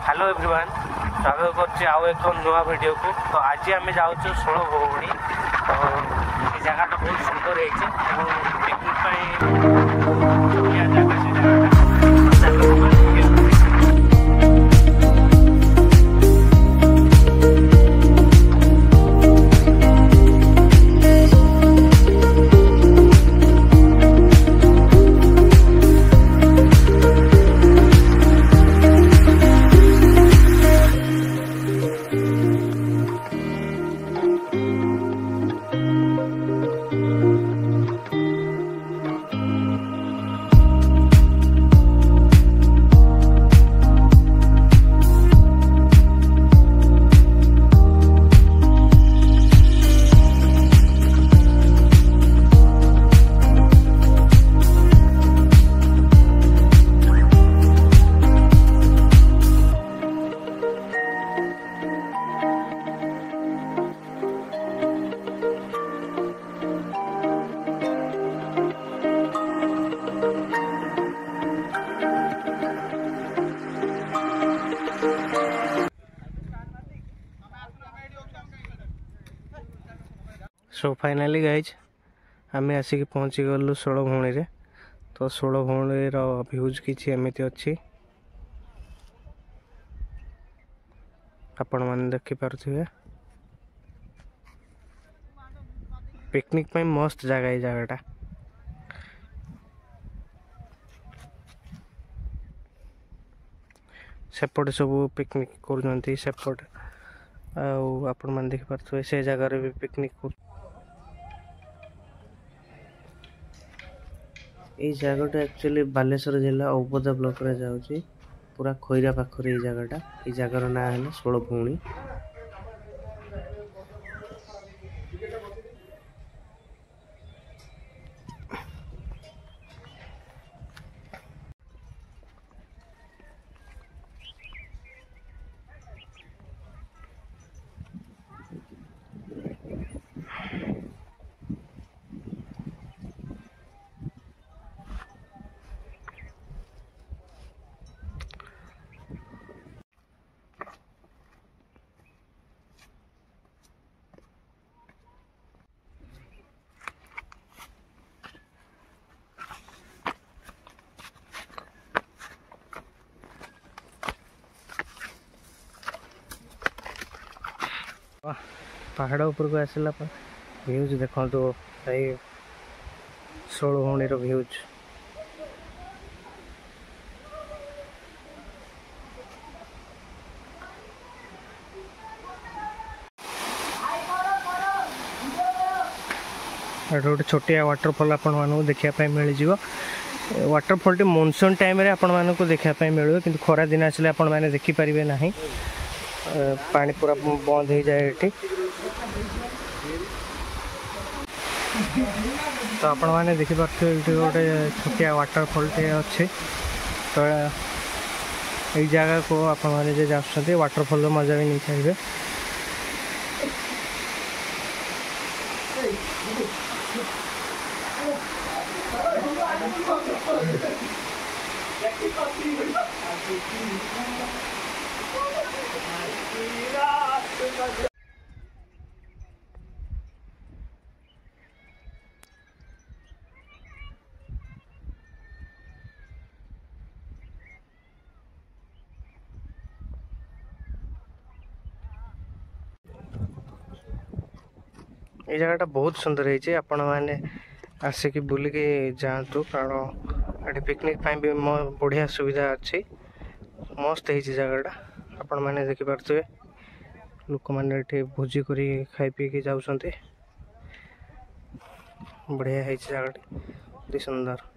Hello everyone स्वागत करछि आउ एक नुआ वीडियो को। तो आज आम जाऊँ 16 भौणी। तो ये जगह बहुत सुंदर है सो फाइनाली गाइज आम आसिक पहुँची गलु 16 भौणी रे। तो 16 भौणी भ्यूज किसी एमती अच्छी आपण मैंने देखिपे। पिकनिक पे मस्त जगह ये जगहटा। सेपटे सब पिकनिक कर सेपटे आपण मैंने देखिपे से जगार भी पिकनिक कर। ये जगहटा एक्चुअली बालेश्वर जिला औबदा ब्लॉक रे जाउची। पूरा खैरा पाखरे ये जगहटा। ये जगार ना है 16 भौणी। पहाड़ उपर को आसला भ्यूज देखो तो 16 भौणी भ्यूज। गोटे छोटिया वाटरफॉल आपण मानू देखापी मिल जाव। वाटरफॉल टी मॉनसून टाइम रे आपण मानू देखापी मिल कि खरा दिन आसले आपण माने देखिपारे ना। पानी पूरा बंद हो जाए ये। तो आपण मैंने देखिपे गोटे छोटिया वाटरफॉल टे अच्छे। तो ये जगह को आपण मैंने जाते वाटरफॉल मजा भी नहीं चाहिए। ये जगह बहुत सुंदर है। आपण मैंने आसिक बुलिकी जातु कारण ये पिकनिक भी बढ़िया सुविधा अच्छी। मस्त है जगहटा आपण मैंने देखिपे। लोक मैंने भोजी कर खाई पी के जाऊँ। बढ़िया है जगह सुंदर।